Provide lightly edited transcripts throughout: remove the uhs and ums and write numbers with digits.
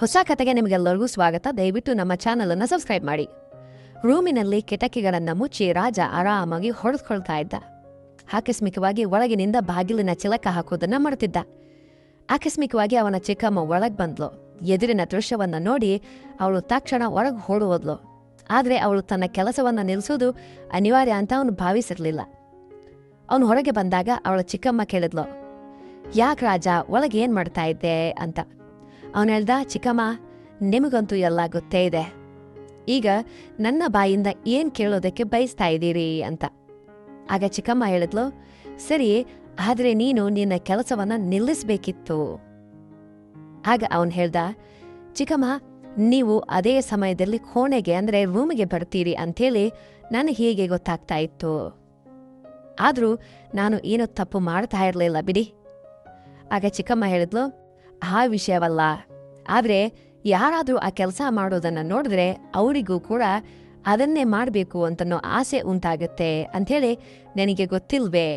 ಹೊಸ ಕತೆಗೆ ನಿಮಗೆಲ್ಲರಿಗೂ ಸ್ವಾಗತ. ದಯವಿಟ್ಟು ನಮ್ಮ ಚಾನಲನ್ನು ಸಬ್ಸ್ಕ್ರೈಬ್ ಮಾಡಿ. ರೂಮಿನಲ್ಲಿ ಕಿಟಕಿಗಳನ್ನು ಮುಚ್ಚಿ ರಾಜ ಆರಾಮಾಗಿ ಹೊಡೆದುಕೊಳ್ತಾ ಇದ್ದ. ಆಕಸ್ಮಿಕವಾಗಿ ಒಳಗಿನಿಂದ ಬಾಗಿಲಿನ ಚಿಲಕ ಹಾಕೋದನ್ನ ಮರೆತಿದ್ದ. ಆಕಸ್ಮಿಕವಾಗಿ ಅವನ ಚಿಕ್ಕಮ್ಮ ಒಳಗೆ ಬಂದ್ಲು. ಎದುರಿನ ದೃಶ್ಯವನ್ನ ನೋಡಿ ಅವಳು ತಕ್ಷಣ ಹೊರಗೆ ಓಡುವದ್ಲು. ಆದರೆ ಅವಳು ತನ್ನ ಕೆಲಸವನ್ನ ನಿಲ್ಲಿಸೋದು ಅನಿವಾರ್ಯ ಅಂತ ಅವನು ಭಾವಿಸಿರ್ಲಿಲ್ಲ. ಅವನು ಹೊರಗೆ ಬಂದಾಗ ಅವಳ ಚಿಕ್ಕಮ್ಮ ಕೇಳಿದ್ಲು, ಯಾಕೆ ರಾಜ ಒಳಗೆ ಏನ್ ಮಾಡ್ತಾ ಇದ್ದೆ ಅಂತ. ಅವನು ಹೇಳ್ದ, ಚಿಕ್ಕಮ್ಮ, ನಿಮಗಂತೂ ಎಲ್ಲ ಗೊತ್ತೇ ಇದೆ. ಈಗ ನನ್ನ ಬಾಯಿಂದ ಏನ್ ಕೇಳೋದಕ್ಕೆ ಬಯಸ್ತಾ ಇದ್ದೀರಿ ಅಂತ. ಆಗ ಚಿಕ್ಕಮ್ಮ ಹೇಳಿದ್ಲು, ಸರಿ, ಆದ್ರೆ ನೀನು ನಿನ್ನ ಕೆಲಸವನ್ನ ನಿಲ್ಲಿಸ್ಬೇಕಿತ್ತು. ಆಗ ಅವನು ಹೇಳ್ದ, ಚಿಕ್ಕಮ್ಮ, ನೀವು ಅದೇ ಸಮಯದಲ್ಲಿ ಕೋಣೆಗೆ ಅಂದ್ರೆ ರೂಮಿಗೆ ಬರ್ತೀರಿ ಅಂಥೇಳಿ ನನಗೆ ಹೀಗೆ ಗೊತ್ತಾಗ್ತಾ ಇತ್ತು. ಆದ್ರೂ ನಾನು ಏನೂ ತಪ್ಪು ಮಾಡ್ತಾ ಇರಲಿಲ್ಲ ಬಿಡಿ. ಆಗ ಚಿಕ್ಕಮ್ಮ ಹೇಳಿದ್ಲು, ಆ ವಿಷಯವಲ್ಲ, ಆದ್ರೆ ಯಾರಾದ್ರೂ ಆ ಕೆಲಸ ಮಾಡೋದನ್ನ ನೋಡಿದ್ರೆ ಅವರಿಗೂ ಕೂಡ ಅದನ್ನೇ ಮಾಡಬೇಕು ಅಂತನೋ ಆಸೆ ಉಂಟಾಗುತ್ತೆ ಅಂಥೇಳಿ ನನಗೆ ಗೊತ್ತಿಲ್ವೇ.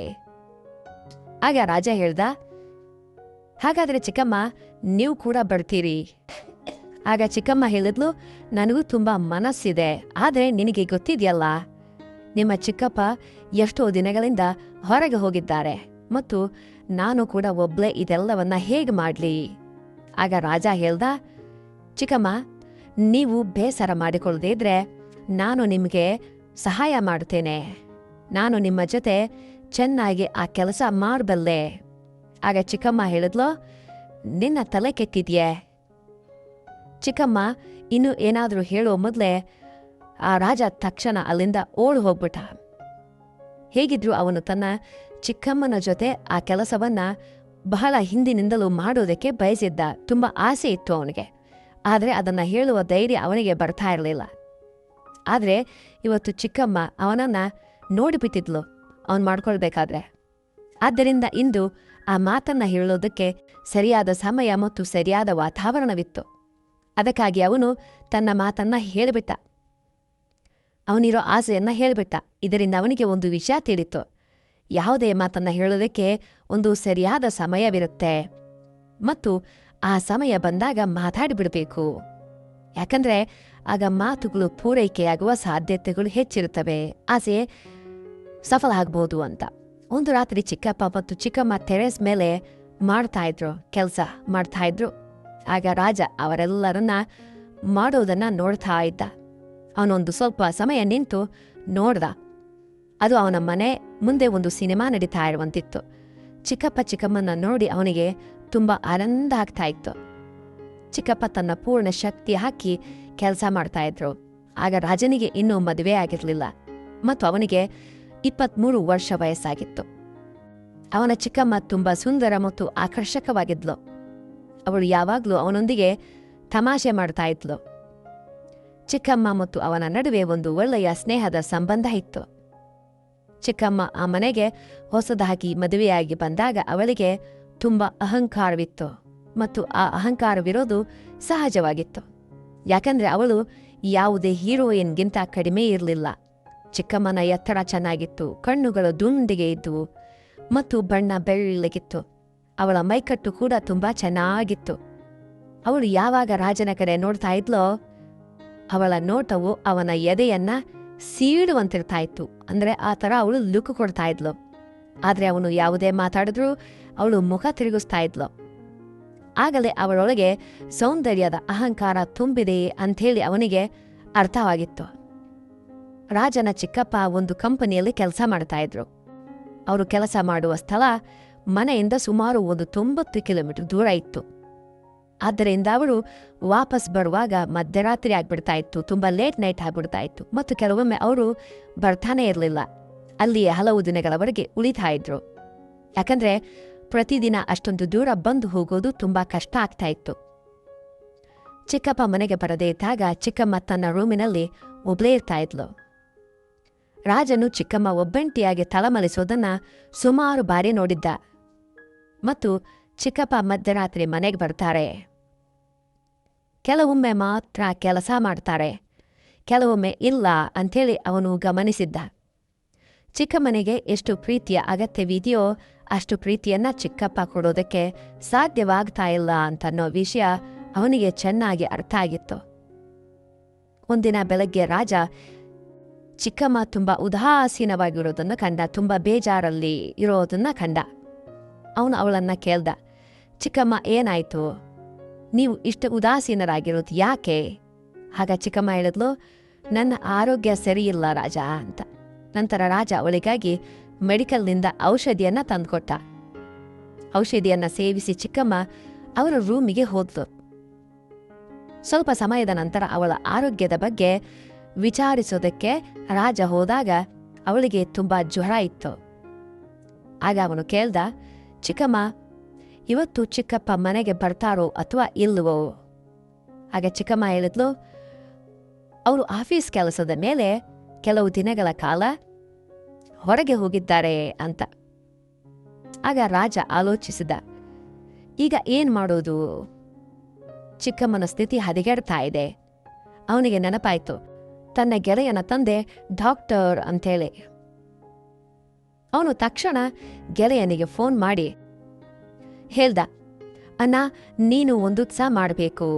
ಆಗ ರಾಜ ಹೇಳ್ದ, ಹಾಗಾದ್ರೆ ಚಿಕ್ಕಮ್ಮ, ನೀವು ಕೂಡ ಬರ್ತೀರಿ. ಆಗ ಚಿಕ್ಕಮ್ಮ ಹೇಳಿದ್ಲು, ನನಗೂ ತುಂಬಾ ಮನಸ್ಸಿದೆ, ಆದ್ರೆ ನಿನಗೆ ಗೊತ್ತಿದೆಯಲ್ಲ, ನಿಮ್ಮ ಚಿಕ್ಕಪ್ಪ ಎಷ್ಟೋ ದಿನಗಳಿಂದ ಹೊರಗೆ ಹೋಗಿದ್ದಾರೆ ಮತ್ತು ನಾನು ಕೂಡ ಒಬ್ಳೆ ಇದೆಲ್ಲವನ್ನ ಹೇಗೆ ಮಾಡ್ಲಿ. ಆಗ ರಾಜ ಹೇಳ್ದ, ಚಿಕ್ಕಮ್ಮ, ನೀವು ಬೇಸರ ಮಾಡಿಕೊಳ್ಳದೇ ಇದ್ರೆ ನಾನು ನಿಮಗೆ ಸಹಾಯ ಮಾಡ್ತೇನೆ. ನಾನು ನಿಮ್ಮ ಜೊತೆ ಚೆನ್ನಾಗಿ ಆ ಕೆಲಸ ಮಾಡಬಲ್ಲೆ. ಆಗ ಚಿಕ್ಕಮ್ಮ ಹೇಳಿದ್ಲು, ನಿನ್ನ ತಲೆ ಕೆಟ್ಟಿದ್ಯೆ. ಚಿಕ್ಕಮ್ಮ ಇನ್ನು ಏನಾದರೂ ಹೇಳೋ ಮೊದಲೇ ಆ ರಾಜ ತಕ್ಷಣ ಅಲ್ಲಿಂದ ಓಡಿ ಹೋಗ್ಬಿಟ್ಟ. ಹೇಗಿದ್ರು ಅವನು ತನ್ನ ಚಿಕ್ಕಮ್ಮನ ಜೊತೆ ಆ ಕೆಲಸವನ್ನ ಬಹಳ ಹಿಂದಿನಿಂದಲೂ ಮಾಡೋದಕ್ಕೆ ಬಯಸಿದ್ದ. ತುಂಬ ಆಸೆ ಇತ್ತು ಅವನಿಗೆ, ಆದರೆ ಅದನ್ನ ಹೇಳುವ ಧೈರ್ಯ ಅವನಿಗೆ ಬರ್ತಾ ಇರಲಿಲ್ಲ. ಆದರೆ ಇವತ್ತು ಚಿಕ್ಕಮ್ಮ ಅವನನ್ನ ನೋಡಿಬಿಟ್ಟಿದ್ಲು ಅವನು ಮಾಡ್ಕೊಳ್ಬೇಕಾದ್ರೆ. ಆದ್ದರಿಂದ ಇಂದು ಆ ಮಾತನ್ನ ಹೇಳೋದಕ್ಕೆ ಸರಿಯಾದ ಸಮಯ ಮತ್ತು ಸರಿಯಾದ ವಾತಾವರಣವಿತ್ತು. ಅದಕ್ಕಾಗಿ ಅವನು ತನ್ನ ಮಾತನ್ನ ಹೇಳಿಬಿಟ್ಟ. ಅವನಿರೋ ಆಸೆಯನ್ನ ಹೇಳಿಬಿಟ್ಟ. ಇದರಿಂದ ಅವನಿಗೆ ಒಂದು ವಿಷಯ ತಿಳಿತು, ಯಾವುದೇ ಮಾತನ್ನ ಹೇಳೋದಕ್ಕೆ ಒಂದು ಸರಿಯಾದ ಸಮಯವಿರುತ್ತೆ ಮತ್ತು ಆ ಸಮಯ ಬಂದಾಗ ಮಾತಾಡಿಬಿಡಬೇಕು. ಯಾಕಂದ್ರೆ ಆಗ ಮಾತುಗಳು ಪೂರೈಕೆಯಾಗುವ ಸಾಧ್ಯತೆಗಳು ಹೆಚ್ಚಿರುತ್ತವೆ, ಆಸೆ ಸಫಲ ಆಗ್ಬೋದು ಅಂತ. ಒಂದು ರಾತ್ರಿ ಚಿಕ್ಕಪ್ಪ ಮತ್ತು ಚಿಕ್ಕಮ್ಮ ಟೆರೇಸ್ ಮೇಲೆ ಕೆಲಸ ಮಾಡ್ತಾ ಇದ್ರು. ಆಗ ರಾಜ ಅವರೆಲ್ಲರನ್ನ ಮಾಡೋದನ್ನ ನೋಡ್ತಾ ಇದ್ದ. ಅವನೊಂದು ಸ್ವಲ್ಪ ಸಮಯ ನಿಂತು ನೋಡ್ದ. ಅದು ಅವನ ಮನೆ ಮುಂದೆ ಒಂದು ಸಿನಿಮಾ ನಡೀತಾ ಇರುವಂತಿತ್ತು. ಚಿಕ್ಕಪ್ಪ ಚಿಕ್ಕಮ್ಮನ ನೋಡಿ ಅವನಿಗೆ ತುಂಬಾ ಆನಂದ ಆಗ್ತಾ ಇತ್ತು. ಚಿಕ್ಕಪ್ಪ ತನ್ನ ಪೂರ್ಣ ಶಕ್ತಿ ಹಾಕಿ ಕೆಲಸ ಮಾಡ್ತಾ ಇದ್ರು. ಆಗ ರಾಜನಿಗೆ ಇನ್ನೂ ಮದುವೆ ಆಗಿರ್ಲಿಲ್ಲ ಮತ್ತು ಅವನಿಗೆ 23 ವರ್ಷ ವಯಸ್ಸಾಗಿತ್ತು. ಅವನ ಚಿಕ್ಕಮ್ಮ ತುಂಬಾ ಸುಂದರ ಮತ್ತು ಆಕರ್ಷಕವಾಗಿದ್ಲು. ಅವಳು ಯಾವಾಗ್ಲೂ ಅವನೊಂದಿಗೆ ತಮಾಷೆ ಮಾಡ್ತಾ ಇದ್ಲು. ಚಿಕ್ಕಮ್ಮ ಮತ್ತು ಅವನ ನಡುವೆ ಒಂದು ಒಳ್ಳೆಯ ಸ್ನೇಹದ ಸಂಬಂಧ ಇತ್ತು. ಚಿಕ್ಕಮ್ಮ ಆ ಮನೆಗೆ ಹೊಸದಾಗಿ ಮದುವೆಯಾಗಿ ಬಂದಾಗ ಅವಳಿಗೆ ತುಂಬಾ ಅಹಂಕಾರವಿತ್ತು ಮತ್ತು ಆ ಅಹಂಕಾರವಿರೋದು ಸಹಜವಾಗಿತ್ತು. ಯಾಕಂದ್ರೆ ಅವಳು ಯಾವುದೇ ಹೀರೋಯಿನ್ಗಿಂತ ಕಡಿಮೆ ಇರಲಿಲ್ಲ. ಚಿಕ್ಕಮ್ಮನ ಎತ್ತರ ಚೆನ್ನಾಗಿತ್ತು, ಕಣ್ಣುಗಳು ದುಂಡಿಗೆ ಇದ್ದುವು ಮತ್ತು ಬಣ್ಣ ಬೆಳ್ಳಗಿತ್ತು. ಅವಳ ಮೈಕಟ್ಟು ಕೂಡ ತುಂಬಾ ಚೆನ್ನಾಗಿತ್ತು. ಅವಳು ಯಾವಾಗ ರಾಜನ ಕಡೆ ನೋಡ್ತಾ ಇದ್ಲೋ ಅವಳ ನೋಟವು ಅವನ ಎದೆಯನ್ನ ಸೀಳುವಂತಿರ್ತಾ ಇತ್ತು. ಅಂದ್ರೆ ಆ ಥರ ಅವಳು ಲುಕ್ ಕೊಡ್ತಾ ಇದ್ಲು. ಆದ್ರೆ ಅವನು ಯಾವುದೇ ಮಾತಾಡಿದ್ರೂ ಅವಳು ಮುಖ ತಿರುಗಿಸ್ತಾ ಇದ್ಲು. ಆಗಲೇ ಅವಳೊಳಗೆ ಸೌಂದರ್ಯದ ಅಹಂಕಾರ ತುಂಬಿದೆ ಅಂಥೇಳಿ ಅವನಿಗೆ ಅರ್ಥವಾಗಿತ್ತು. ರಾಜನ ಚಿಕ್ಕಪ್ಪ ಒಂದು ಕಂಪನಿಯಲ್ಲಿ ಕೆಲಸ ಮಾಡ್ತಾ ಇದ್ರು. ಅವರು ಕೆಲಸ ಮಾಡುವ ಸ್ಥಳ ಮನೆಯಿಂದ ಸುಮಾರು ಒಂದು 90 ಕಿಲೋಮೀಟರ್ ದೂರ ಇತ್ತು. ಆದ್ದರಿಂದ ಅವಳು ವಾಪಸ್ ಬರುವಾಗ ಮಧ್ಯರಾತ್ರಿ ಆಗ್ಬಿಡ್ತಾ ಇತ್ತು, ತುಂಬಾ ಲೇಟ್ ನೈಟ್ ಆಗ್ಬಿಡ್ತಾ ಇತ್ತು ಮತ್ತು ಕೆಲವೊಮ್ಮೆ ಅವರು ಬರ್ತಾನೆ ಇರಲಿಲ್ಲ. ಅಲ್ಲಿಯೇ ಹಲವು ದಿನಗಳವರೆಗೆ ಉಳಿತಾ ಇದ್ರು. ಯಾಕಂದ್ರೆ ಪ್ರತಿದಿನ ಅಷ್ಟೊಂದು ದೂರ ಬಂದು ಹೋಗೋದು ತುಂಬಾ ಕಷ್ಟ ಆಗ್ತಾ ಇತ್ತು. ಚಿಕ್ಕಪ್ಪ ಮನೆಗೆ ಬರದೇ ಇದ್ದಾಗ ಚಿಕ್ಕಮ್ಮ ತನ್ನ ರೂಮಿನಲ್ಲಿ ಒಬ್ಳೇ ಇರ್ತಾ ಇದ್ಲು. ರಾಜನು ಚಿಕ್ಕಮ್ಮ ಒಬ್ಬಂಟಿಯಾಗಿ ತಳಮಲಿಸೋದನ್ನ ಸುಮಾರು ಬಾರಿ ನೋಡಿದ್ದ ಮತ್ತು ಚಿಕ್ಕಪ್ಪ ಮಧ್ಯರಾತ್ರಿ ಮನೆಗೆ ಬರ್ತಾರೆ. ಕೆಲವೊಮ್ಮೆ ಮಾತ್ರ ಕೆಲಸ ಮಾಡ್ತಾರೆ, ಕೆಲವೊಮ್ಮೆ ಇಲ್ಲ ಅಂಥೇಳಿ ಅವನು ಗಮನಿಸಿದ್ದ. ಚಿಕ್ಕಮ್ಮನಿಗೆ ಎಷ್ಟು ಪ್ರೀತಿಯ ಅಗತ್ಯವಿದೆಯೋ ಅಷ್ಟು ಪ್ರೀತಿಯನ್ನ ಚಿಕ್ಕಪ್ಪ ಕೊಡೋದಕ್ಕೆ ಸಾಧ್ಯವಾಗ್ತಾ ಇಲ್ಲ ಅಂತನ್ನೋ ವಿಷಯ ಅವನಿಗೆ ಚೆನ್ನಾಗಿ ಅರ್ಥ ಆಗಿತ್ತು. ಒಂದಿನ ಬೆಳಗ್ಗೆ ರಾಜ ಚಿಕ್ಕಮ್ಮ ತುಂಬಾ ಉದಾಸೀನವಾಗಿರೋದನ್ನು ಕಂಡ, ತುಂಬಾ ಬೇಜಾರಲ್ಲಿ ಇರೋದನ್ನ ಕಂಡ. ಅವನು ಅವಳನ್ನ ಕೇಳ್ದ, ಚಿಕ್ಕಮ್ಮ ಏನಾಯ್ತು, ನೀವು ಇಷ್ಟು ಉದಾಸೀನರಾಗಿರೋದು ಯಾಕೆ? ಆಗ ಚಿಕ್ಕಮ್ಮ ಹೇಳಿದ್ಲು, ನನ್ನ ಆರೋಗ್ಯ ಸರಿಯಿಲ್ಲ ರಾಜ ಅಂತ. ನಂತರ ರಾಜ ಅವಳಿಗಾಗಿ ಮೆಡಿಕಲ್ನಿಂದ ಔಷಧಿಯನ್ನ ತಂದುಕೊಟ್ಟ. ಔಷಧಿಯನ್ನ ಸೇವಿಸಿ ಚಿಕ್ಕಮ್ಮ ಅವರ ರೂಮಿಗೆ ಹೋದ್ಲು. ಸ್ವಲ್ಪ ಸಮಯದ ನಂತರ ಅವಳ ಆರೋಗ್ಯದ ಬಗ್ಗೆ ವಿಚಾರಿಸೋದಕ್ಕೆ ರಾಜ ಹೋದಾಗ ಅವಳಿಗೆ ತುಂಬಾ ಜ್ವರ ಇತ್ತು. ಆಗ ಅವನು ಕೇಳ್ದ, ಚಿಕ್ಕಮ್ಮ, ಇವತ್ತು ಚಿಕ್ಕಪ್ಪ ಮನೆಗೆ ಬರ್ತಾರೋ ಅಥವಾ ಇಲ್ವೋ? ಆಗ ಚಿಕ್ಕಮ್ಮ ಹೇಳಿದ್ಲು, ಅವರು ಆಫೀಸ್ ಕೆಲಸದ ಮೇಲೆ ಕೆಲವು ದಿನಗಳ ಕಾಲ ಹೊರಗೆ ಹೋಗಿದ್ದಾರೆ ಅಂತ. ಆಗ ರಾಜ ಆಲೋಚಿಸಿದ, ಈಗ ಏನ್ ಮಾಡೋದು? ಚಿಕ್ಕಮ್ಮನ ಸ್ಥಿತಿ ಹದಗೆಡ್ತಾ ಇದೆ. ಅವನಿಗೆ ನೆನಪಾಯ್ತು ತನ್ನ ಗೆಳೆಯನ ತಂದೆ ಡಾಕ್ಟರ್ ಅಂತೇಳಿ. ಅವನು ತಕ್ಷಣ ಗೆಳೆಯನಿಗೆ ಫೋನ್ ಮಾಡಿ ಹೇಳ್ದ, ಅಣ್ಣ, ನೀನು ಒಂದುತ್ಸಾಹ ಮಾಡಬೇಕು.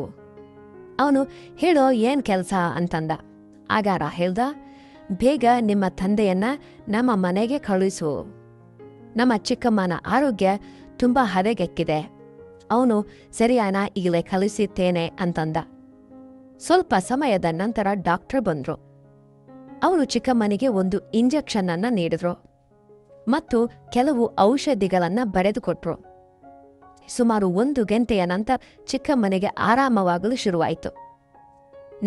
ಅವನು ಹೇಳೋ ಏನ್ ಕೆಲಸ ಅಂತಂದ. ಆಗಾರ ಹೇಳ್ದ, ಬೇಗ ನಿಮ್ಮ ತಂದೆಯನ್ನ ನಮ್ಮ ಮನೆಗೆ ಕಳುಹಿಸು. ನಮ್ಮ ಚಿಕ್ಕಮ್ಮನ ಆರೋಗ್ಯ ತುಂಬಾ ಹದಗೆಕ್ಕಿದೆ. ಅವನು ಸರಿಯಾನ ಈಗಲೇ ಕಳಿಸುತ್ತೇನೆ ಅಂತಂದ. ಸ್ವಲ್ಪ ಸಮಯದ ನಂತರ ಡಾಕ್ಟರ್ ಬಂದ್ರು. ಅವರು ಚಿಕ್ಕಮ್ಮನಿಗೆ ಒಂದು ಇಂಜೆಕ್ಷನ್ ಅನ್ನ ನೀಡಿದ್ರು ಮತ್ತು ಕೆಲವು ಔಷಧಿಗಳನ್ನ ಬರೆದುಕೊಟ್ರು. ಸುಮಾರು 1 ಗಂಟೆಯ ನಂತರ ಚಿಕ್ಕಮ್ಮನಿಗೆ ಆರಾಮವಾಗಲು ಶುರುವಾಯಿತು.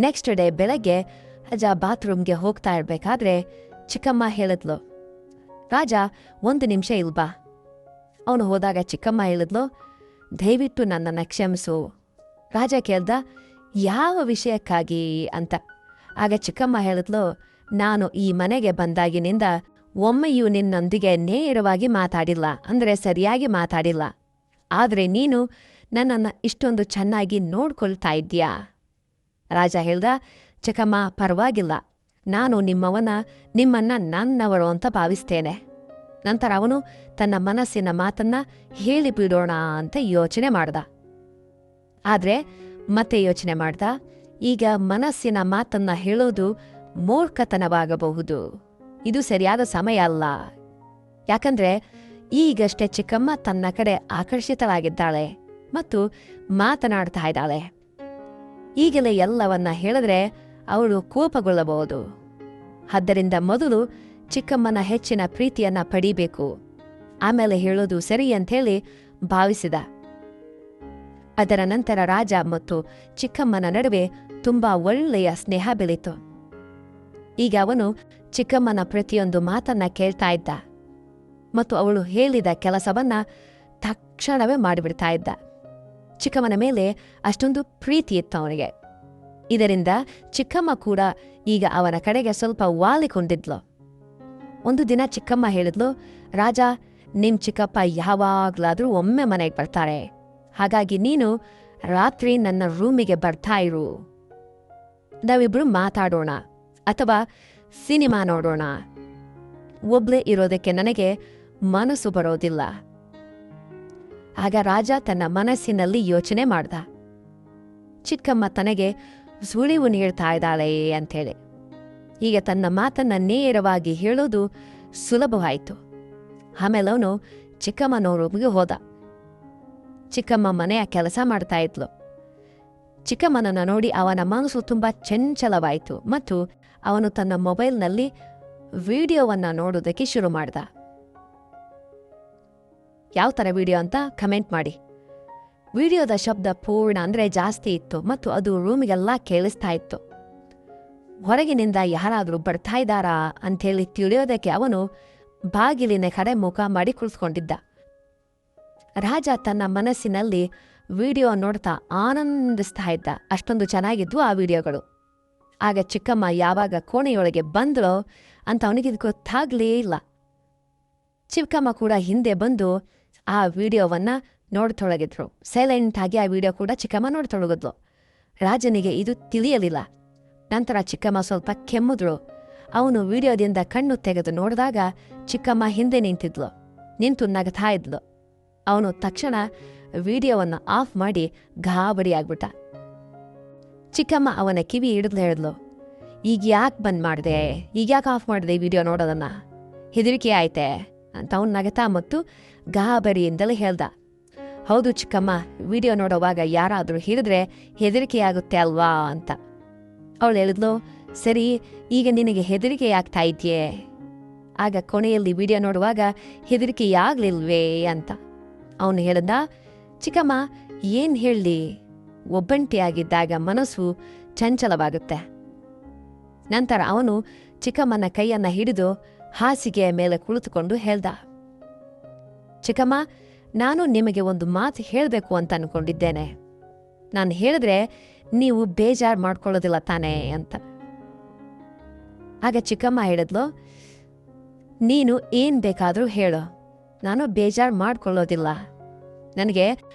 ನೆಕ್ಸ್ಟ್ ಡೇ ಬೆಳಗ್ಗೆ ರಾಜ ಬಾತ್ರೂಮ್ಗೆ ಹೋಗ್ತಾ ಇರ್ಬೇಕಾದ್ರೆ ಚಿಕ್ಕಮ್ಮ ಹೇಳಿದ್ಲು, ರಾಜ 1 ನಿಮಿಷ ಇಲ್ಬಾ. ಅವನು ಹೋದಾಗ ಚಿಕ್ಕಮ್ಮ ಹೇಳಿದ್ಲು, ದಯವಿಟ್ಟು ನನ್ನನ್ನು ಕ್ಷಮಿಸು. ರಾಜ ಕೇಳ್ದ, ಯಾವ ವಿಷಯಕ್ಕಾಗಿ ಅಂತ. ಆಗ ಚಿಕ್ಕಮ್ಮ ಹೇಳಿದ್ಲು, ನಾನು ಈ ಮನೆಗೆ ಬಂದಾಗಿನಿಂದ ಒಮ್ಮೆಯೂ ನಿನ್ನೊಂದಿಗೆ ನೇರವಾಗಿ ಮಾತಾಡಿಲ್ಲ, ಅಂದ್ರೆ ಸರಿಯಾಗಿ ಮಾತಾಡಿಲ್ಲ. ಆದ್ರೆ ನೀನು ನನ್ನನ್ನು ಇಷ್ಟೊಂದು ಚೆನ್ನಾಗಿ ನೋಡ್ಕೊಳ್ತಾ ಇದ್ದೀಯಾ? ರಾಜ ಹೇಳ್ದ, ಚಿಕ್ಕಮ್ಮ, ಪರವಾಗಿಲ್ಲ, ನಾನು ನಿಮ್ಮನ್ನ ನನ್ನವರು ಅಂತ ಭಾವಿಸ್ತೇನೆ. ನಂತರ ಅವನು ತನ್ನ ಮನಸ್ಸಿನ ಮಾತನ್ನ ಹೇಳಿಬಿಡೋಣ ಅಂತ ಯೋಚನೆ ಮಾಡ್ದ. ಆದ್ರೆ ಮತ್ತೆ ಯೋಚನೆ ಮಾಡ್ದ, ಈಗ ಮನಸ್ಸಿನ ಮಾತನ್ನ ಹೇಳೋದು ಮೂರ್ಖತನವಾಗಬಹುದು. ಇದು ಸರಿಯಾದ ಸಮಯ ಅಲ್ಲ. ಯಾಕಂದ್ರೆ ಈಗಷ್ಟೇ ಚಿಕ್ಕಮ್ಮ ತನ್ನ ಕಡೆ ಆಕರ್ಷಿತಳಾಗಿದ್ದಾಳೆ ಮತ್ತು ಮಾತನಾಡ್ತಾ ಇದ್ದಾಳೆ. ಈಗಲೇ ಎಲ್ಲವನ್ನ ಹೇಳಿದ್ರೆ ಅವಳು ಕೋಪಗೊಳ್ಳಬಹುದು. ಆದ್ದರಿಂದ ಮೊದಲು ಚಿಕ್ಕಮ್ಮನ ಹೆಚ್ಚಿನ ಪ್ರೀತಿಯನ್ನ ಪಡೀಬೇಕು, ಆಮೇಲೆ ಹೇಳೋದು ಸರಿ ಅಂಥೇಳಿ ಭಾವಿಸಿದ. ಅದರ ನಂತರ ರಾಜ ಮತ್ತು ಚಿಕ್ಕಮ್ಮನ ನಡುವೆ ತುಂಬಾ ಒಳ್ಳೆಯ ಸ್ನೇಹ ಬೆಳೀತು. ಈಗ ಅವನು ಚಿಕ್ಕಮ್ಮನ ಪ್ರತಿಯೊಂದು ಮಾತನ್ನ ಕೇಳ್ತಾ ಇದ್ದ ಮತ್ತು ಅವಳು ಹೇಳಿದ ಕೆಲಸವನ್ನ ತಕ್ಷಣವೇ ಮಾಡಿಬಿಡ್ತಾ ಇದ್ದ. ಚಿಕ್ಕಮ್ಮನ ಮೇಲೆ ಅಷ್ಟೊಂದು ಪ್ರೀತಿ ಇತ್ತು ಅವನಿಗೆ. ಇದರಿಂದ ಚಿಕ್ಕಮ್ಮ ಕೂಡ ಈಗ ಅವನ ಕಡೆಗೆ ಸ್ವಲ್ಪ ವಾಲಿಕೊಂಡಿದ್ಲು. ಒಂದು ದಿನ ಚಿಕ್ಕಮ್ಮ ಹೇಳಿದ್ಲು, ರಾಜ, ನಿಮ್ ಚಿಕ್ಕಪ್ಪ ಯಾವಾಗ್ಲಾದ್ರೂ ಒಮ್ಮೆ ಮನೆಗೆ ಬರ್ತಾರೆ. ಹಾಗಾಗಿ ನೀನು ರಾತ್ರಿ ನನ್ನ ರೂಮಿಗೆ ಬರ್ತಾ ಇರು. ನಾವಿಬ್ರು ಮಾತಾಡೋಣ ಅಥವಾ ಸಿನಿಮಾ ನೋಡೋಣ. ಒಬ್ಳೇ ಇರೋದಕ್ಕೆ ನನಗೆ ಮನಸ್ಸು ಬರೋದಿಲ್ಲ. ಆಗ ರಾಜ ತನ್ನ ಮನಸ್ಸಿನಲ್ಲಿ ಯೋಚನೆ ಮಾಡ್ದ, ಚಿಕ್ಕಮ್ಮ ತನಗೆ ಸುಳಿವು ನೀಡ್ತಾ ಇದ್ದಾಳೆ ಅಂಥೇಳಿ. ಈಗ ತನ್ನ ಮಾತನ್ನ ನೇರವಾಗಿ ಹೇಳೋದು ಸುಲಭವಾಯಿತು. ಆಮೇಲೆ ಅವನು ಚಿಕ್ಕಮ್ಮನ ರೂಮಿಗೆ ಹೋದ. ಚಿಕ್ಕಮ್ಮ ಮನೆಯ ಕೆಲಸ ಮಾಡ್ತಾ ಇದ್ಲು. ಚಿಕ್ಕಮ್ಮನನ್ನ ನೋಡಿ ಅವನ ಮನಸ್ಸು ತುಂಬಾ ಚಂಚಲವಾಯಿತು ಮತ್ತು ಅವನು ತನ್ನ ಮೊಬೈಲ್ನಲ್ಲಿ ವಿಡಿಯೋವನ್ನ ನೋಡೋದಕ್ಕೆ ಶುರು ಮಾಡ್ದ. ಯಾವ ಥರ ವಿಡಿಯೋ ಅಂತ ಕಮೆಂಟ್ ಮಾಡಿ. ವಿಡಿಯೋದ ಶಬ್ದ ಪೂರ್ಣ ಅಂದ್ರೆ ಜಾಸ್ತಿ ಇತ್ತು ಮತ್ತು ಅದು ರೂಮಿಗೆಲ್ಲ ಕೇಳಿಸ್ತಾ ಇತ್ತು. ಹೊರಗಿನಿಂದ ಯಾರಾದರೂ ಬರ್ತಾ ಇದ್ದಾರಾ ಅಂಥೇಳಿ ತಿಳಿಯೋದಕ್ಕೆ ಅವನು ಬಾಗಿಲಿನ ಕಡೆ ಮುಖ ಮಾಡಿ ಕುಳಿತುಕೊಂಡಿದ್ದ. ರಾಜ ತನ್ನ ಮನಸ್ಸಿನಲ್ಲಿ ವಿಡಿಯೋ ನೋಡ್ತಾ ಆನಂದಿಸ್ತಾ ಇದ್ದ. ಅಷ್ಟೊಂದು ಚೆನ್ನಾಗಿದ್ವು ಆ ವಿಡಿಯೋಗಳು. ಆಗ ಚಿಕ್ಕಮ್ಮ ಯಾವಾಗ ಕೋಣೆಯೊಳಗೆ ಬಂದಳೋ ಅಂತ ಅವನಿಗೆ ಗೊತ್ತಾಗ್ಲೇ ಇಲ್ಲ. ಚಿಕ್ಕಮ್ಮ ಕೂಡ ಹಿಂದೆ ಬಂದು ಆ ವಿಡಿಯೋವನ್ನ ನೋಡ್ತೊಳಗಿದ್ರು. ಸೈಲೆಂಟ್ ಆಗಿ ಆ ವಿಡಿಯೋ ಕೂಡ ಚಿಕ್ಕಮ್ಮ ನೋಡ್ತೊಳಗಿದ್ಲು. ರಾಜನಿಗೆ ಇದು ತಿಳಿಯಲಿಲ್ಲ. ನಂತರ ಚಿಕ್ಕಮ್ಮ ಸ್ವಲ್ಪ ಕೆಮ್ಮಿದ್ರು. ಅವನು ವಿಡಿಯೋದಿಂದ ಕಣ್ಣು ತೆಗೆದು ನೋಡಿದಾಗ ಚಿಕ್ಕಮ್ಮ ಹಿಂದೆ ನಿಂತು ನಗತಾ ಇದ್ಲು. ಅವನು ತಕ್ಷಣ ವಿಡಿಯೋವನ್ನು ಆಫ್ ಮಾಡಿ ಗಾಬರಿಯಾಗ್ಬಿಟ್ಟ. ಚಿಕ್ಕಮ್ಮ ಅವನ ಕಿವಿ ಹಿಡಿದ್ಲು ಹೇಳಿದ್ಲು, ಈಗ ಯಾಕೆ ಬಂದ್ ಮಾಡಿದೆ, ಈಗ ಯಾಕೆ ಆಫ್ ಮಾಡಿದೆ ವಿಡಿಯೋ ನೋಡೋದನ್ನ, ಹೆದರಿಕೆ ಆಯ್ತೆ ಅಂತ ಅವನು ನಗತಾ ಮತ್ತು ಗಾಬರಿಯಿಂದಲೇ ಹೇಳ್ದ. ಹೌದು ಚಿಕ್ಕಮ್ಮ, ವಿಡಿಯೋ ನೋಡೋವಾಗ ಯಾರಾದರೂ ಹಿಡಿದ್ರೆ ಹೆದರಿಕೆ ಆಗುತ್ತೆ ಅಲ್ವಾ ಅಂತ. ಅವಳು ಹೇಳಿದ್ಲು, ಸರಿ, ಈಗ ನಿನಗೆ ಹೆದರಿಕೆ ಆಗ್ತಾ ಇದೆಯೇ? ಆಗ ಕೊನೆಯಲ್ಲಿ ವಿಡಿಯೋ ನೋಡುವಾಗ ಹೆದರಿಕೆಯಾಗ್ಲಿಲ್ವೇ ಅಂತ ಅವನು ಹೇಳ್ದ. ಚಿಕ್ಕಮ್ಮ, ಏನ್ ಹೇಳಿ, ಒಬ್ಬಂಟಿಯಾಗಿದ್ದಾಗ ಮನಸ್ಸು ಚಂಚಲವಾಗುತ್ತೆ. ನಂತರ ಅವನು ಚಿಕ್ಕಮ್ಮನ ಕೈಯನ್ನ ಹಿಡಿದು ಹಾಸಿಗೆಯ ಮೇಲೆ ಕುಳಿತುಕೊಂಡು ಹೇಳ್ದ, ಚಿಕ್ಕಮ್ಮ, ನಾನು ನಿಮಗೆ ಒಂದು ಮಾತು ಹೇಳಬೇಕು ಅಂತ ಅನ್ಕೊಂಡಿದ್ದೇನೆ. ನಾನು ಹೇಳಿದ್ರೆ ನೀವು ಬೇಜಾರು ಮಾಡ್ಕೊಳ್ಳೋದಿಲ್ಲ ತಾನೇ ಅಂತ. ಆಗ ಚಿಕ್ಕಮ್ಮ ಹೇಳಿದ್ಲು, ನೀನು ಏನ್ ಬೇಕಾದರೂ ಹೇಳು, ನಾನು ಬೇಜಾರು ಮಾಡ್ಕೊಳ್ಳೋದಿಲ್ಲ. ನನಗೆ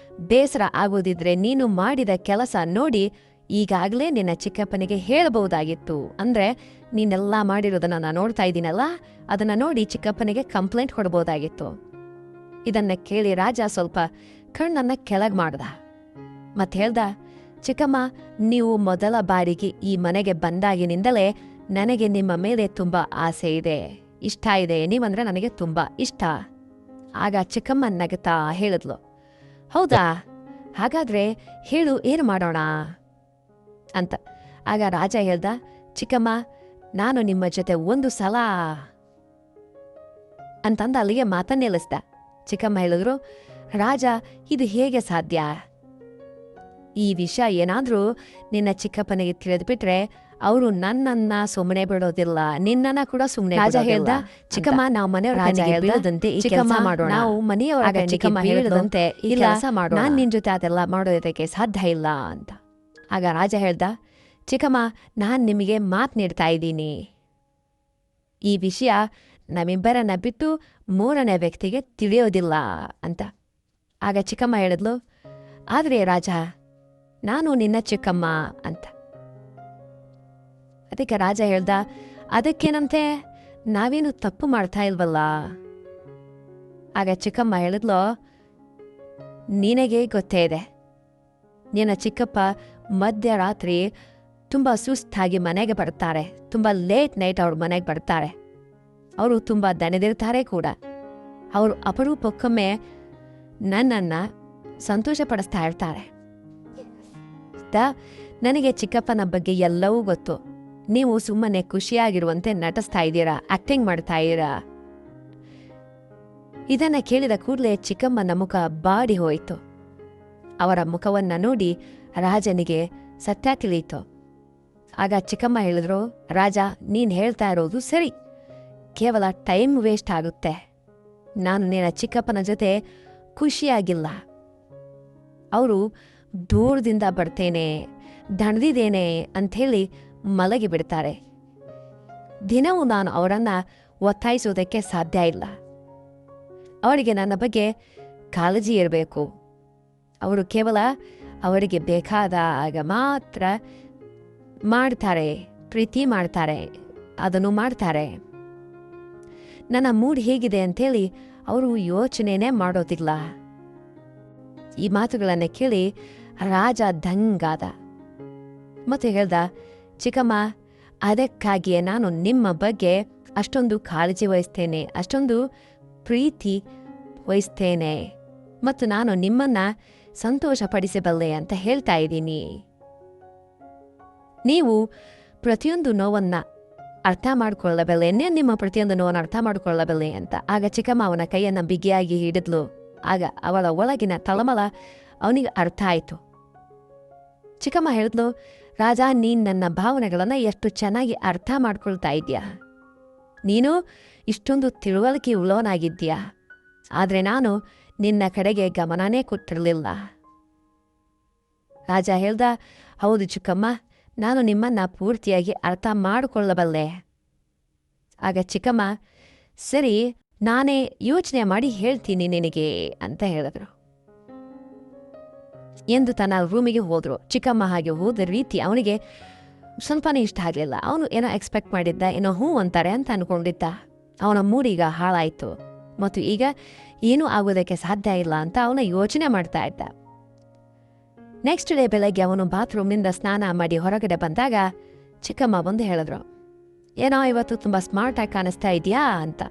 ಬೇಸರ ಆಗೋದಿದ್ರೆ ನೀನು ಮಾಡಿದ ಕೆಲಸ ನೋಡಿ ಈಗಾಗಲೇ ನಿನ್ನ ಚಿಕ್ಕಪ್ಪನಿಗೆ ಹೇಳಬಹುದಾಗಿತ್ತು. ಅಂದ್ರೆ ನೀನೆಲ್ಲ ಮಾಡಿರೋದನ್ನ ನಾನು ನೋಡ್ತಾ ಇದ್ದೀನಲ್ಲ, ಅದನ್ನ ನೋಡಿ ಚಿಕ್ಕಪ್ಪನಿಗೆ ಕಂಪ್ಲೇಂಟ್ ಕೊಡ್ಬೋದಾಗಿತ್ತು. ಇದನ್ನ ಕೇಳಿ ರಾಜ ಸ್ವಲ್ಪ ಕಣ್ಣನ್ನ ಕೆಳಗ್ ಮಾಡ್ದ ಮತ್ತೆ ಹೇಳ್ದ, ಚಿಕ್ಕಮ್ಮ, ನೀವು ಮೊದಲ ಬಾರಿಗೆ ಈ ಮನೆಗೆ ಬಂದಾಗಿನಿಂದಲೇ ನನಗೆ ನಿಮ್ಮ ಮೇಲೆ ತುಂಬಾ ಆಸೆ ಇದೆ, ಇಷ್ಟ ಇದೆ, ನೀವಂದ್ರೆ ನನಗೆ ತುಂಬಾ ಇಷ್ಟ. ಆಗ ಚಿಕ್ಕಮ್ಮ ನಗತಾ ಹೇಳಿದ್ಲು, ಹೌದಾ, ಹಾಗಾದ್ರೆ ಹೇಳು, ಏನು ಮಾಡೋಣ ಅಂತ. ಆಗ ರಾಜ ಹೇಳ್ದ, ಚಿಕ್ಕಮ್ಮ, ನಾನು ನಿಮ್ಮ ಜೊತೆ ಒಂದು ಸಲ ಅಂತಂದ ಅಲ್ಲಿಗೆ ಮಾತನ್ನ ನಿಲ್ಲಿಸ್ದ. ಚಿಕ್ಕಮ್ಮ ಹೇಳಿದ್ರು, ರಾಜ, ಇದು ಹೇಗೆ ಸಾಧ್ಯ? ಈ ವಿಷಯ ಏನಾದ್ರೂ ನಿನ್ನ ಚಿಕ್ಕಪ್ಪನಿಗೆ ತಿಳಿದ್ಬಿಟ್ರೆ ಅವರು ನನ್ನನ್ನ ಸುಮ್ಮನೆ ಬಿಡೋದಿಲ್ಲ, ನಿನ್ನನ್ನ ಕೂಡ ಸುಮ್ಮನೆ. ರಾಜ ಹೇಳ್ದ, ಚಿಕ್ಕಮ್ಮ, ನಾವು ಮನೆಯವ್ರಂತೆ ಈ ಕೆಲಸ ಮಾಡೋಣ, ನಾವು ಮನೆಯವರಾಗ ಚಿಕ್ಕಮ್ಮ ಹೇಳಿದಂತೆ ಈ ಕೆಲಸ ಮಾಡೋಣ, ನಾನ್ ನಿನ್ ಜೊತೆ ಅದೆಲ್ಲ ಮಾಡೋದಕ್ಕೆ ಸಾಧ್ಯ ಇಲ್ಲ ಅಂತ. ಆಗ ರಾಜ ಹೇಳ್ದ, ಚಿಕ್ಕಮ್ಮ, ನಾನ್ ನಿಮಗೆ ಮಾತು ನೀಡ್ತಾ ಇದ್ದೀನಿ, ಈ ವಿಷಯ ನಮ್ಮಿಬ್ಬರನ್ನ ಬಿಟ್ಟು ಮೂರನೇ ವ್ಯಕ್ತಿಗೆ ತಿಳಿಯೋದಿಲ್ಲ ಅಂತ. ಆಗ ಚಿಕ್ಕಮ್ಮ ಹೇಳಿದ್ಲು, ಆದ್ರೆ ರಾಜ, ನಾನು ನಿನ್ನ ಚಿಕ್ಕಮ್ಮ ಅಂತ. ಅದಕ್ಕೆ ರಾಜ ಹೇಳ್ದ, ಅದಕ್ಕೇನಂತೆ, ನಾವೇನು ತಪ್ಪು ಮಾಡ್ತಾ ಇಲ್ವಲ್ಲ. ಆಗ ಚಿಕ್ಕಮ್ಮ ಹೇಳಿದ್ಲು, ನಿನಗೆ ಗೊತ್ತೇ ಇದೆ, ನಿನ್ನ ಚಿಕ್ಕಪ್ಪ ಮಧ್ಯರಾತ್ರಿ ತುಂಬ ಸುಸ್ತಾಗಿ ಮನೆಗೆ ಬರ್ತಾರೆ, ತುಂಬ ಲೇಟ್ ನೈಟ್ ಅವ್ರ ಮನೆಗೆ ಬರ್ತಾರೆ. ಅವರು ತುಂಬ ದಣಿದಿರ್ತಾರೆ ಕೂಡ. ಅವರು ಅಪರೂಪಕ್ಕೊಮ್ಮೆ ನನ್ನನ್ನು ಸಂತೋಷಪಡಿಸ್ತಾ ಇರ್ತಾರೆ. ನನಗೆ ಚಿಕ್ಕಪ್ಪನ ಬಗ್ಗೆ ಎಲ್ಲವೂ ಗೊತ್ತು. ನೀವು ಸುಮ್ಮನೆ ಖುಷಿಯಾಗಿರುವಂತೆ ನಟಿಸ್ತಾ ಇದ್ದೀರಾ, ಆಕ್ಟಿಂಗ್ ಮಾಡ್ತಾ ಇದ್ದೀರಾ. ಇದನ್ನ ಕೇಳಿದ ಕೂಡಲೇ ಚಿಕ್ಕಮ್ಮನ ಮುಖ ಬಾಡಿ ಹೋಯಿತು. ಅವರ ಮುಖವನ್ನ ನೋಡಿ ರಾಜನಿಗೆ ಸತ್ಯ ತಿಳಿಯಿತು. ಆಗ ಚಿಕ್ಕಮ್ಮ ಹೇಳಿದ್ರು, ರಾಜ, ನೀನ್ ಹೇಳ್ತಾ ಇರೋದು ಸರಿ, ಕೇವಲ ಟೈಮ್ ವೇಸ್ಟ್ ಆಗುತ್ತೆ. ನಾನು ನಿನ್ನ ಚಿಕ್ಕಪ್ಪನ ಜೊತೆ ಖುಷಿಯಾಗಿಲ್ಲ. ಅವರು ದೂರದಿಂದ ಬರ್ತೇನೆ, ದಣದಿದ್ದೇನೆ ಅಂಥೇಳಿ ಮಲಗಿ ಬಿಡ್ತಾರೆ. ದಿನವೂ ನಾನು ಅವರನ್ನ ಒತ್ತಾಯಿಸೋದಕ್ಕೆ ಸಾಧ್ಯ ಇಲ್ಲ. ಅವರಿಗೆ ನನ್ನ ಬಗ್ಗೆ ಕಾಳಜಿ ಇರಬೇಕು. ಅವರು ಕೇವಲ ಅವರಿಗೆ ಬೇಕಾದಾಗ ಮಾತ್ರ ಮಾಡ್ತಾರೆ, ಪ್ರೀತಿ ಮಾಡ್ತಾರೆ, ಅದನ್ನು ಮಾಡ್ತಾರೆ. ನನ್ನ ಮೂಡ್ ಹೇಗಿದೆ ಅಂಥೇಳಿ ಅವರು ಯೋಚನೆನೇ ಮಾಡೋದಿಲ್ಲ. ಈ ಮಾತುಗಳನ್ನ ಕೇಳಿ ರಾಜ ದಂಗಾದ ಮತ್ತೆ ಹೇಳ್ದ, ಚಿಕ್ಕಮ್ಮ, ಅದಕ್ಕಾಗಿಯೇ ನಾನು ನಿಮ್ಮ ಬಗ್ಗೆ ಅಷ್ಟೊಂದು ಕಾಳಜಿ ವಹಿಸ್ತೇನೆ, ಅಷ್ಟೊಂದು ಪ್ರೀತಿ ವಹಿಸ್ತೇನೆ ಮತ್ತು ನಾನು ನಿಮ್ಮನ್ನ ಸಂತೋಷಪಡಿಸಬಲ್ಲೆ ಅಂತ ಹೇಳ್ತಾ ಇದ್ದೀನಿ. ನೀವು ಪ್ರತಿಯೊಂದು ನೋವನ್ನ ಅರ್ಥ ಮಾಡಿಕೊಳ್ಳಬಲ್ಲೆ, ನಿಮ್ಮ ಪ್ರತಿಯೊಂದು ನೋವನ್ನು ಅರ್ಥ ಮಾಡಿಕೊಳ್ಳಬಲ್ಲೆ ಅಂತ. ಆಗ ಚಿಕ್ಕಮ್ಮ ಅವನ ಕೈಯನ್ನ ಬಿಗಿಯಾಗಿ ಹಿಡಿದ್ಲು. ಆಗ ಅವಳ ಒಳಗಿನ ತಳಮಳ ಅವನಿಗೆ ಅರ್ಥ ಆಯಿತು. ಚಿಕ್ಕಮ್ಮ ಹೇಳಿದ್ಲು, ರಾಜ, ನೀನ್ ನನ್ನ ಭಾವನೆಗಳನ್ನ ಎಷ್ಟು ಚೆನ್ನಾಗಿ ಅರ್ಥ ಮಾಡ್ಕೊಳ್ತಾ ಇದ್ಯಾ. ನೀನು ಇಷ್ಟೊಂದು ತಿಳುವಳಿಕೆ ಉಳ್ಳವನಾಗಿದ್ದೀಯಾ. ಆದ್ರೆ ನಾನು ನಿನ್ನ ಕಡೆಗೆ ಗಮನನೇ ಕೊಟ್ಟಿರಲಿಲ್ಲ. ರಾಜ ಹೇಳ್ದ, ಹೌದು ಚಿಕ್ಕಮ್ಮ, ನಾನು ನಿಮ್ಮನ್ನ ಪೂರ್ತಿಯಾಗಿ ಅರ್ಥ ಮಾಡಿಕೊಳ್ಳಬಲ್ಲೆ. ಆಗ ಚಿಕ್ಕಮ್ಮ, ಸರಿ, ನಾನೇ ಯೋಚನೆ ಮಾಡಿ ಹೇಳ್ತೀನಿ ನಿನಗೆ ಅಂತ ಹೇಳಿದ್ರು ಎಂದು ತನ್ನ ರೂಮಿಗೆ ಹೋದ್ರು. ಚಿಕ್ಕಮ್ಮ ಹಾಗೆ ಹೋದ ರೀತಿ ಅವನಿಗೆ ಸ್ವಲ್ಪನೇ ಇಷ್ಟ ಆಗಲಿಲ್ಲ. ಅವನು ಏನೋ ಎಕ್ಸ್ಪೆಕ್ಟ್ ಮಾಡಿದ್ದ, ಏನೋ ಹೂ ಅಂತಾರೆ ಅಂತ ಅನ್ಕೊಂಡಿದ್ದ. ಅವನ ಮೂಡೀಗ ಹಾಳಾಯಿತು ಮತ್ತು ಈಗ ಏನೂ ಆಗೋದಕ್ಕೆ ಸಾಧ್ಯ ಇಲ್ಲ ಅಂತ ಅವನ ಯೋಚನೆ ಮಾಡ್ತಾ ಇದ್ದ. ನೆಕ್ಸ್ಟ್ ಡೇ ಬೆಳಗ್ಗೆ ಅವನು ಬಾತ್ರೂಮ್ನಿಂದ ಸ್ನಾನ ಮಾಡಿ ಹೊರಗಡೆ ಬಂದಾಗ ಚಿಕ್ಕಮ್ಮ ಬಂದು ಹೇಳಿದ್ರು, ಏನೋ ಇವತ್ತು ತುಂಬ ಸ್ಮಾರ್ಟಾಗಿ ಕಾಣಿಸ್ತಾ ಇದೆಯಾ ಅಂತ.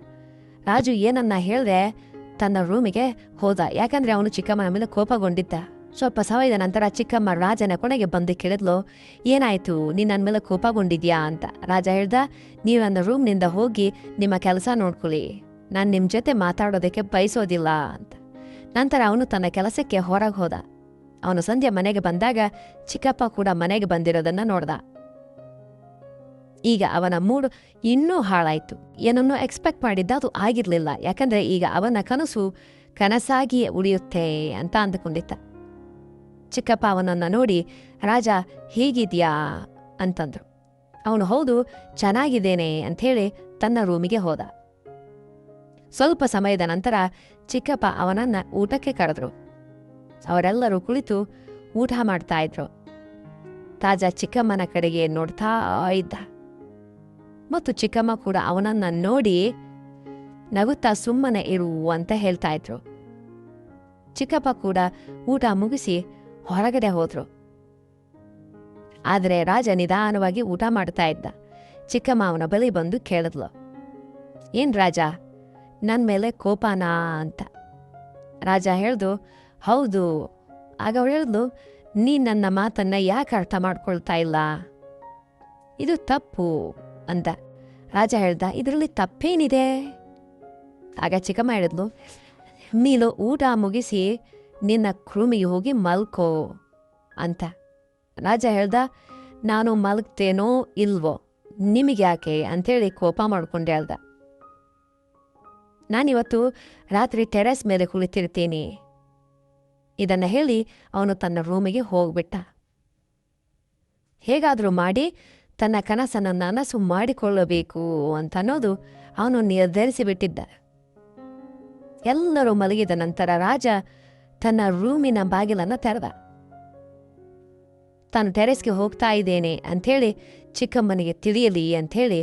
ರಾಜು ಏನನ್ನ ಹೇಳಿದೆ ತನ್ನ ರೂಮಿಗೆ ಹೋದ, ಯಾಕಂದ್ರೆ ಅವನು ಚಿಕ್ಕಮ್ಮನ ಮೇಲೆ ಕೋಪಗೊಂಡಿದ್ದ. ಸ್ವಲ್ಪ ಸಮಯದ ನಂತರ ಚಿಕ್ಕಮ್ಮ ರಾಜನ ಕೊನೆಗೆ ಬಂದು ಕೇಳಿದ್ಲು, ಏನಾಯ್ತು, ನೀನು ನನ್ನ ಮೇಲೆ ಕೋಪಗೊಂಡಿದ್ಯಾ ಅಂತ. ರಾಜ ಹೇಳ್ದ, ನೀವು ನನ್ನ ರೂಮ್ನಿಂದ ಹೋಗಿ ನಿಮ್ಮ ಕೆಲಸ ನೋಡ್ಕೊಳ್ಳಿ, ನಾನು ನಿಮ್ಮ ಜೊತೆ ಮಾತಾಡೋದಕ್ಕೆ ಬಯಸೋದಿಲ್ಲ ಅಂತ. ನಂತರ ಅವನು ತನ್ನ ಕೆಲಸಕ್ಕೆ ಹೊರಗೆ ಹೋದ. ಅವನು ಸಂಧ್ಯೆ ಮನೆಗೆ ಬಂದಾಗ ಚಿಕ್ಕಪ್ಪ ಕೂಡ ಮನೆಗೆ ಬಂದಿರೋದನ್ನ ನೋಡ್ದ. ಈಗ ಅವನ ಮೂಡ್ ಇನ್ನೂ ಹಾಳಾಯ್ತು. ಏನನ್ನೂ ಎಕ್ಸ್ಪೆಕ್ಟ್ ಮಾಡಿದ್ದ ಅದು ಆಗಿರ್ಲಿಲ್ಲ, ಯಾಕಂದ್ರೆ ಈಗ ಅವನ ಕನಸು ಕನಸಾಗಿಯೇ ಉಳಿಯುತ್ತೆ ಅಂತ ಅಂದುಕೊಂಡಿದ್ದ. ಚಿಕ್ಕಪ್ಪ ಅವನನ್ನ ನೋಡಿ, ರಾಜ ಹೇಗಿದ್ಯಾ ಅಂತಂದ್ರು. ಅವನು ಹೌದು ಚೆನ್ನಾಗಿದ್ದೇನೆ ಅಂಥೇಳಿ ತನ್ನ ರೂಮಿಗೆ ಹೋದ. ಸ್ವಲ್ಪ ಸಮಯದ ನಂತರ ಚಿಕ್ಕಪ್ಪ ಅವನನ್ನ ಊಟಕ್ಕೆ ಕರೆದ್ರು. ಅವರೆಲ್ಲರೂ ಕುಳಿತು ಊಟ ಮಾಡ್ತಾ ಇದ್ರು. ತಾಜಾ ಚಿಕ್ಕಮ್ಮನ ಕಡೆಗೆ ನೋಡ್ತಾ ಇದ್ದ ಮತ್ತು ಚಿಕ್ಕಮ್ಮ ಕೂಡ ಅವನನ್ನ ನೋಡಿ ನಗುತ್ತಾ ಸುಮ್ಮನೆ ಇರು ಅಂತ ಹೇಳ್ತಾ ಇದ್ರು. ಚಿಕ್ಕಪ್ಪ ಕೂಡ ಊಟ ಮುಗಿಸಿ ಹೊರಗಡೆ ಹೋದ್ರು. ಆದರೆ ರಾಜ ನಿಧಾನವಾಗಿ ಊಟ ಮಾಡ್ತಾ ಇದ್ದ. ಚಿಕ್ಕಮ್ಮ ಅವನ ಬಳಿ ಬಂದು ಕೇಳಿದ್ಲು, ಏನ್ ರಾಜ, ನನ್ನ ಮೇಲೆ ಕೋಪನಾ ಅಂತ. ರಾಜ ಹೇಳ್ದು, ಹೌದು. ಆಗ ಅವಳು ಹೇಳ್ದು, ನೀನ್ ನನ್ನ ಮಾತನ್ನ ಯಾಕೆ ಅರ್ಥ ಮಾಡ್ಕೊಳ್ತಾ ಇಲ್ಲ, ಇದು ತಪ್ಪು ಅಂದ. ರಾಜ ಹೇಳ್ದ, ಇದರಲ್ಲಿ ತಪ್ಪೇನಿದೆ? ಆಗ ಚಿಕ್ಕಮ್ಮ ಹೇಳಿದ್ಲು, ನೀನು ಊಟ ಮುಗಿಸಿ ನಿನ್ನ ರೂಮಿಗೆ ಹೋಗಿ ಮಲ್ಕೋ ಅಂತ. ರಾಜ ಹೇಳ್ದ, ನಾನು ಮಲ್ಗ್ತೇನೋ ಇಲ್ವೋ ನಿಮಗ್ಯಾಕೆ ಅಂಥೇಳಿ ಕೋಪ ಮಾಡ್ಕೊಂಡು ಹೇಳ್ದ. ನಾನಿವತ್ತು ರಾತ್ರಿ ಟೆರೆಸ್ ಮೇಲೆ ಕುಳಿತಿರ್ತೀನಿ. ಇದನ್ನ ಹೇಳಿ ಅವನು ತನ್ನ ರೂಮಿಗೆ ಹೋಗ್ಬಿಟ್ಟ. ಹೇಗಾದರೂ ಮಾಡಿ ತನ್ನ ಕನಸನ್ನು ನನಸು ಮಾಡಿಕೊಳ್ಳಬೇಕು ಅಂತ ಅನ್ನೋದು ಅವನು ನಿರ್ಧರಿಸಿಬಿಟ್ಟಿದ್ದ. ಎಲ್ಲರೂ ಮಲಗಿದ ನಂತರ ರಾಜ ತನ್ನ ರೂಮಿನ ಬಾಗಿಲನ್ನು ತೆರೆದ. ತಾನು ಟೆರೆಸ್ಗೆ ಹೋಗ್ತಾ ಇದ್ದೇನೆ ಅಂಥೇಳಿ ಚಿಕ್ಕಮ್ಮನಿಗೆ ತಿಳಿಯಲಿ ಅಂಥೇಳಿ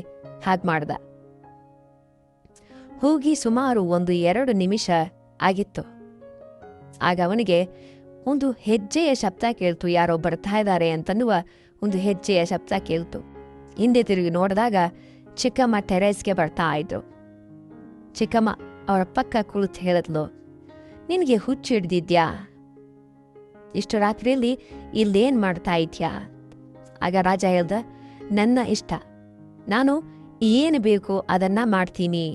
ಹಾಗೆ ಮಾಡ್ದ. ಹೋಗಿ ಸುಮಾರು 1-2 ನಿಮಿಷ ಆಗಿತ್ತು. ಆಗ ಅವನಿಗೆ ಒಂದು ಹೆಜ್ಜೆಯ ಶಬ್ದ ಕೇಳ್ತು. ಯಾರೋ ಬರ್ತಾ ಇದ್ದಾರೆ ಅಂತನ್ನುವ ಒಂದು ಹೆಜ್ಜೆಯ ಶಬ್ದ ಕೇಳ್ತು. ಹಿಂದೆ ತಿರುಗಿ ನೋಡಿದಾಗ ಚಿಕ್ಕಮ್ಮ ಟೆರೆಸ್ಗೆ ಬರ್ತಾ ಇದ್ರು. ಚಿಕ್ಕಮ್ಮ ಅವರ ಪಕ್ಕ ಕುಳಿತು ಹೇಳಿದ್ಲು, ನಿನಗೆ ಹುಚ್ಚು ಹಿಡ್ದಿದ್ಯಾ, ಇಷ್ಟು ರಾತ್ರಿಯಲ್ಲಿ ಇಲ್ಲೇನ್ ಮಾಡ್ತಾ ಇದ್ಯಾ? ಆಗ ರಾಜ ಹೇಳ್ದ, ನನ್ನ ಇಷ್ಟ, ನಾನು ಏನು ಬೇಕು ಅದನ್ನ ಮಾಡ್ತೀನಿ,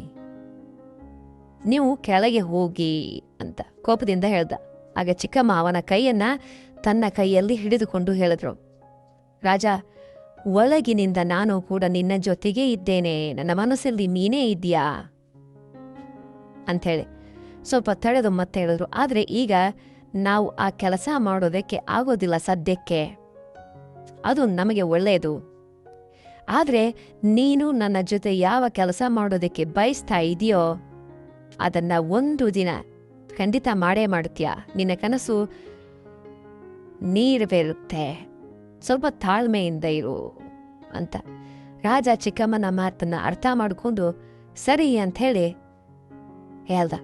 ನೀವು ಕೆಳಗೆ ಹೋಗಿ ಅಂತ ಕೋಪದಿಂದ ಹೇಳ್ದ. ಆಗ ಚಿಕ್ಕಮ್ಮ ಅವನ ಕೈಯನ್ನ ತನ್ನ ಕೈಯಲ್ಲಿ ಹಿಡಿದುಕೊಂಡು ಹೇಳಿದ್ರು, ರಾಜ, ಒಳಗಿನಿಂದ ನಾನು ಕೂಡ ನಿನ್ನ ಜೊತೆಗೆ ಇದ್ದೇನೆ, ನನ್ನ ಮನಸ್ಸಲ್ಲಿ ನೀನೇ ಇದ್ದೀಯಾ ಅಂಥೇಳಿ ಸ್ವಲ್ಪ ತಡೆದು ಮತ್ತೆ ಹೇಳಿದ್ರು. ಆದರೆ ಈಗ ನಾವು ಆ ಕೆಲಸ ಮಾಡೋದಕ್ಕೆ ಆಗೋದಿಲ್ಲ ಸದ್ಯಕ್ಕೆ, ಅದು ನಮಗೆ ಒಳ್ಳೆಯದು. ಆದರೆ ನೀನು ನನ್ನ ಜೊತೆ ಯಾವ ಕೆಲಸ ಮಾಡೋದಕ್ಕೆ ಬಯಸ್ತಾ ಇದೆಯೋ ಅದನ್ನ ಒಂದು ದಿನ ಖಂಡಿತ ಮಾಡೇ ಮಾಡ್ತೀಯ, ನಿನ್ನ ಕನಸು ನೀರವೇರುತ್ತೆ, ಸ್ವಲ್ಪ ತಾಳ್ಮೆಯಿಂದ ಇರು ಅಂತ. ರಾಜ ಚಿಕ್ಕಮ್ಮನ ಮಾತನ್ನ ಅರ್ಥ ಮಾಡಿಕೊಂಡು ಸರಿ ಅಂಥೇಳಿ ಹೇಳ್ದ.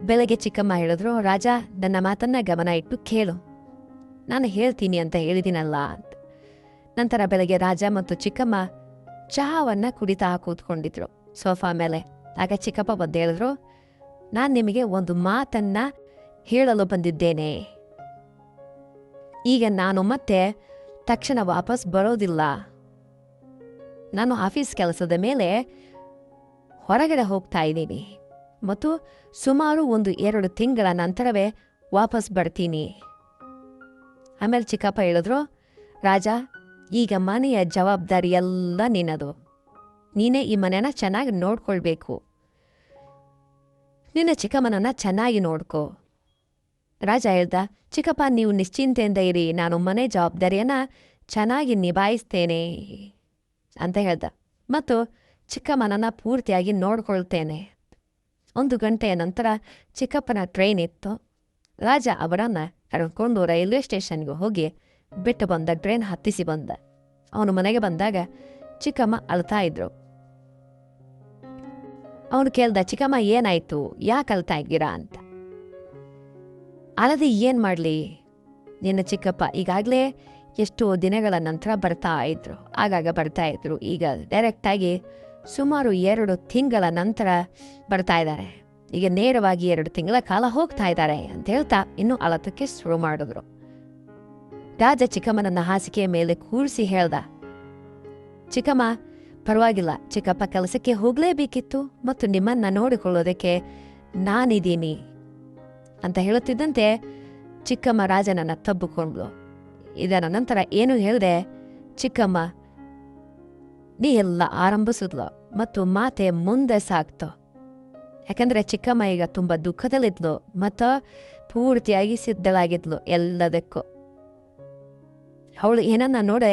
ಬೆಳಗ್ಗೆ ಚಿಕ್ಕಮ್ಮ ಹೇಳಿದ್ರು, ರಾಜ, ನನ್ನ ಮಾತನ್ನ ಗಮನ ಇಟ್ಟು ಕೇಳು, ನಾನು ಹೇಳ್ತೀನಿ ಅಂತ ಹೇಳಿದಿನಲ್ಲ ಅಂತ. ನಂತರ ಬೆಳಗ್ಗೆ ರಾಜ ಮತ್ತು ಚಿಕ್ಕಮ್ಮ ಚಹಾವನ್ನ ಕುಡಿತಾ ಕೂತ್ಕೊಂಡಿದ್ರು ಸೋಫಾ ಮೇಲೆ. ಆಗ ಚಿಕ್ಕಪ್ಪ ಬಂದು ಹೇಳಿದ್ರು, ನಾನು ನಿಮಗೆ ಒಂದು ಮಾತನ್ನ ಹೇಳಲು ಬಂದಿದ್ದೇನೆ. ಈಗ ನಾನು ಮತ್ತೆ ತಕ್ಷಣ ವಾಪಸ್ ಬರೋದಿಲ್ಲ. ನಾನು ಆಫೀಸ್ ಕೆಲಸದ ಮೇಲೆ ಹೊರಗಡೆ ಹೋಗ್ತಾ ಇದ್ದೀನಿ ಮತ್ತು ಸುಮಾರು 1-2 ತಿಂಗಳ ನಂತರವೇ ವಾಪಸ್ ಬರ್ತೀನಿ. ಆಮೇಲೆ ಚಿಕ್ಕಪ್ಪ ಹೇಳಿದ್ರು, ರಾಜ, ಈಗ ಮನೆಯ ಜವಾಬ್ದಾರಿ ಎಲ್ಲ ನಿನ್ನದು, ನೀನೇ ಈ ಮನೆನ ಚೆನ್ನಾಗಿ ನೋಡ್ಕೊಳ್ಬೇಕು, ನಿನ್ನ ಚಿಕ್ಕಮ್ಮನನ್ನ ಚೆನ್ನಾಗಿ ನೋಡ್ಕೋ. ರಾಜ ಹೇಳ್ದ, ಚಿಕ್ಕಪ್ಪ, ನೀವು ನಿಶ್ಚಿಂತೆಯಿಂದ ಇರಿ, ನಾನು ಮನೆ ಜವಾಬ್ದಾರಿಯನ್ನ ಚೆನ್ನಾಗಿ ನಿಭಾಯಿಸ್ತೇನೆ ಅಂತ ಹೇಳ್ದ ಮತ್ತು ಚಿಕ್ಕಮ್ಮನನ್ನ ಪೂರ್ತಿಯಾಗಿ ನೋಡ್ಕೊಳ್ತೇನೆ. 1 ಗಂಟೆಯ ನಂತರ ಚಿಕ್ಕಪ್ಪನ ಟ್ರೈನ್ ಇತ್ತು. ರಾಜ ಅವರನ್ನ ಕರ್ಕೊಂಡು ರೈಲ್ವೆ ಸ್ಟೇಷನ್ಗೆ ಹೋಗಿ ಬಿಟ್ಟು ಬಂದ. ಟ್ರೈನ್ ಹತ್ತಿಸಿ ಬಂದ. ಅವನು ಮನೆಗೆ ಬಂದಾಗ ಚಿಕ್ಕಮ್ಮ ಅಳ್ತಾ ಇದ್ರು. ಅವನು ಕೇಳ್ದ, ಚಿಕ್ಕಮ್ಮ ಏನಾಯ್ತು, ಯಾಕೆ ಅಳ್ತಾ ಇದ್ದೀರಾ ಅಂತ. ಅಳದೆ ಏನ್ ಮಾಡ್ಲಿ, ನಿನ್ನ ಚಿಕ್ಕಪ್ಪ ಈಗಾಗಲೇ ಎಷ್ಟೋ ದಿನಗಳ ನಂತರ ಆಗಾಗ ಬರ್ತಾ ಇದ್ರು. ಈಗ ಡೈರೆಕ್ಟಾಗಿ ಸುಮಾರು 2 ತಿಂಗಳ ನಂತರ ಬರ್ತಾ ಇದ್ದಾರೆ. ಈಗ ನೇರವಾಗಿ 2 ತಿಂಗಳ ಕಾಲ ಹೋಗ್ತಾ ಇದ್ದಾರೆ ಅಂತ ಹೇಳ್ತಾ ಇನ್ನೂ ಅಳತಕ್ಕೆ ಶುರು ಮಾಡಿದ್ರು. ರಾಜ ಚಿಕ್ಕಮ್ಮನನ್ನ ಹಾಸಿಗೆಯ ಮೇಲೆ ಕೂರಿಸಿ ಹೇಳ್ದ, ಚಿಕ್ಕಮ್ಮ, ಪರವಾಗಿಲ್ಲ, ಚಿಕ್ಕಪ್ಪ ಕೆಲಸಕ್ಕೆ ಹೋಗಲೇಬೇಕಿತ್ತು ಮತ್ತು ನಿಮ್ಮನ್ನ ನೋಡಿಕೊಳ್ಳೋದಕ್ಕೆ ನಾನಿದ್ದೀನಿ ಅಂತ ಹೇಳುತ್ತಿದ್ದಂತೆ ಚಿಕ್ಕಮ್ಮ ರಾಜನನ್ನ ತಬ್ಬಿಕೊಂಡ್ಲು. ಇದರ ನಂತರ ಏನು ಹೇಳಿದೆ, ಚಿಕ್ಕಮ್ಮ ನೀ ಎಲ್ಲ ಆರಂಭಿಸಿದ್ಲು ಮತ್ತು ಮಾತೆ ಮುಂದೆ ಸಾಕ್ತು. ಯಾಕಂದ್ರೆ ಚಿಕ್ಕಮ್ಮ ಈಗ ತುಂಬ ದುಃಖದಲ್ಲಿದ್ಲು ಮತ್ತು ಪೂರ್ತಿಯಾಗಿ ಸಿದ್ಧಳಾಗಿದ್ಲು ಎಲ್ಲದಕ್ಕೂ. ಅವಳು ಏನನ್ನ ನೋಡೆ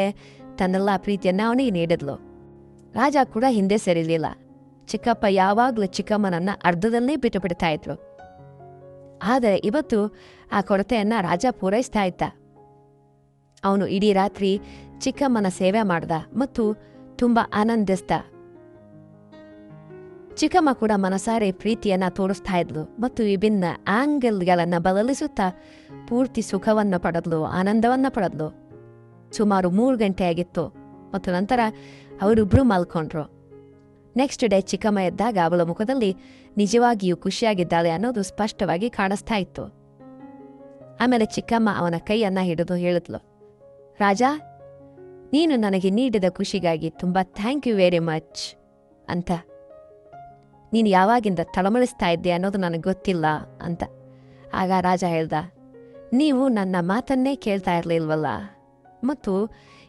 ತನ್ನೆಲ್ಲ ಪ್ರೀತಿಯನ್ನ ಅವನಿಗೆ ನೀಡಿದ್ಲು. ರಾಜ ಕೂಡ ಹಿಂದೆ ಸರಿಲಿಲ್ಲ. ಚಿಕ್ಕಪ್ಪ ಯಾವಾಗಲೂ ಚಿಕ್ಕಮ್ಮನನ್ನ ಅರ್ಧದಲ್ಲೇ ಬಿಟ್ಟು ಬಿಡ್ತಾ ಇದ್ರು. ಆದರೆ ಇವತ್ತು ಆ ಕೊರತೆಯನ್ನ ರಾಜ ಪೂರೈಸ್ತಾ ಇದ್ದ. ಅವನು ಇಡೀ ರಾತ್ರಿ ಚಿಕ್ಕಮ್ಮನ ಸೇವೆ ಮಾಡ್ದ ಮತ್ತು ತುಂಬಾ ಆನಂದಿಸ್ದ. ಚಿಕ್ಕಮ್ಮ ಕೂಡ ಮನಸಾರೆ ಪ್ರೀತಿಯನ್ನ ತೋರಿಸ್ತಾ ಇದ್ಲು ಮತ್ತು ವಿಭಿನ್ನ ಆಂಗಲ್ಗಳನ್ನ ಬದಲಿಸುತ್ತಾ ಪೂರ್ತಿ ಸುಖವನ್ನ ಪಡೆದ್ಲು, ಆನಂದವನ್ನ ಪಡೆದ್ಲು. ಸುಮಾರು 3 ಗಂಟೆ ಆಗಿತ್ತು ಮತ್ತು ನಂತರ ಅವರಿಬ್ರು ಮಲ್ಕೊಂಡ್ರು. ನೆಕ್ಸ್ಟ್ ಡೇ ಚಿಕ್ಕಮ್ಮ ಎದ್ದಾಗ ಅವಳ ಮುಖದಲ್ಲಿ ನಿಜವಾಗಿಯೂ ಖುಷಿಯಾಗಿದ್ದಾಳೆ ಅನ್ನೋದು ಸ್ಪಷ್ಟವಾಗಿ ಕಾಣಿಸ್ತಾ ಇತ್ತು. ಆಮೇಲೆ ಚಿಕ್ಕಮ್ಮ ಅವನ ಕೈಯನ್ನ ಹಿಡಿದು ಹೇಳಿದ್ಲು, ರಾಜ, ನೀನು ನನಗೆ ನೀಡಿದ ಖುಷಿಗಾಗಿ ತುಂಬಾ ಥ್ಯಾಂಕ್ ಯು ವೆರಿ ಮಚ್ ಅಂತ. ನೀನು ಯಾವಾಗಿಂದ ತಳಮಳಿಸ್ತಾ ಇದ್ದೆ ಅನ್ನೋದು ನನಗೆ ಗೊತ್ತಿಲ್ಲ ಅಂತ. ಆಗ ರಾಜ ಹೇಳ್ದ, ನೀವು ನನ್ನ ಮಾತನ್ನೇ ಕೇಳ್ತಾ ಇರಲಿಲ್ವಲ್ಲ, ಮತ್ತು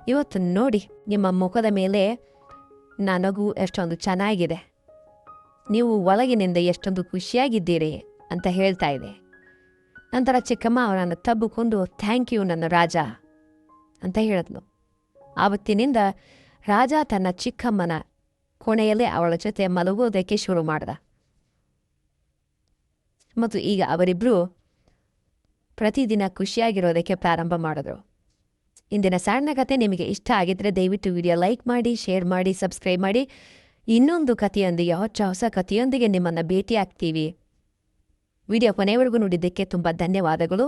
ಇವತ್ತು ನೋಡಿ ನಿಮ್ಮ ಮುಖದ ಮೇಲೆ ನನಗೂ ಎಷ್ಟೊಂದು ಚೆನ್ನಾಗಿದೆ, ನೀವು ಒಳಗಿನಿಂದ ಎಷ್ಟೊಂದು ಖುಷಿಯಾಗಿದ್ದೀರಿ ಅಂತ ಹೇಳ್ತಾ ಇದೆ. ನಂತರ ಚಿಕ್ಕಮ್ಮ ಅವನನ್ನು ತಬ್ಬಿಕೊಂಡು ಥ್ಯಾಂಕ್ ಯು ನನ್ನ ರಾಜ ಅಂತ ಹೇಳಿದ್ಲು. ಆವತ್ತಿನಿಂದ ರಾಜ ತನ್ನ ಚಿಕ್ಕಮ್ಮನ ಕೋಣೆಯಲ್ಲೇ ಅವಳ ಜೊತೆ ಮಲಗೋದಕ್ಕೆ ಶುರು ಮಾಡ್ದ. ಮತ್ತು ಈಗ ಅವರಿಬ್ರು ಪ್ರತಿದಿನ ಖುಷಿಯಾಗಿರೋದಕ್ಕೆ ಪ್ರಾರಂಭ ಮಾಡಿದ್ರು. ಇಂದಿನ ಸಣ್ಣ ಕತೆ ನಿಮಗೆ ಇಷ್ಟ ಆಗಿದ್ರೆ ದಯವಿಟ್ಟು ವಿಡಿಯೋ ಲೈಕ್ ಮಾಡಿ, ಶೇರ್ ಮಾಡಿ, ಸಬ್ಸ್ಕ್ರೈಬ್ ಮಾಡಿ. ಇನ್ನೊಂದು ಕಥೆಯೊಂದಿಗೆ, ಹೊಸ ಕಥೆಯೊಂದಿಗೆ ನಿಮ್ಮನ್ನು ಭೇಟಿ ಆಗ್ತೀವಿ. ವಿಡಿಯೋ ಕೊನೆವರೆಗೂ ನೋಡಿದ್ದಕ್ಕೆ ತುಂಬ ಧನ್ಯವಾದಗಳು.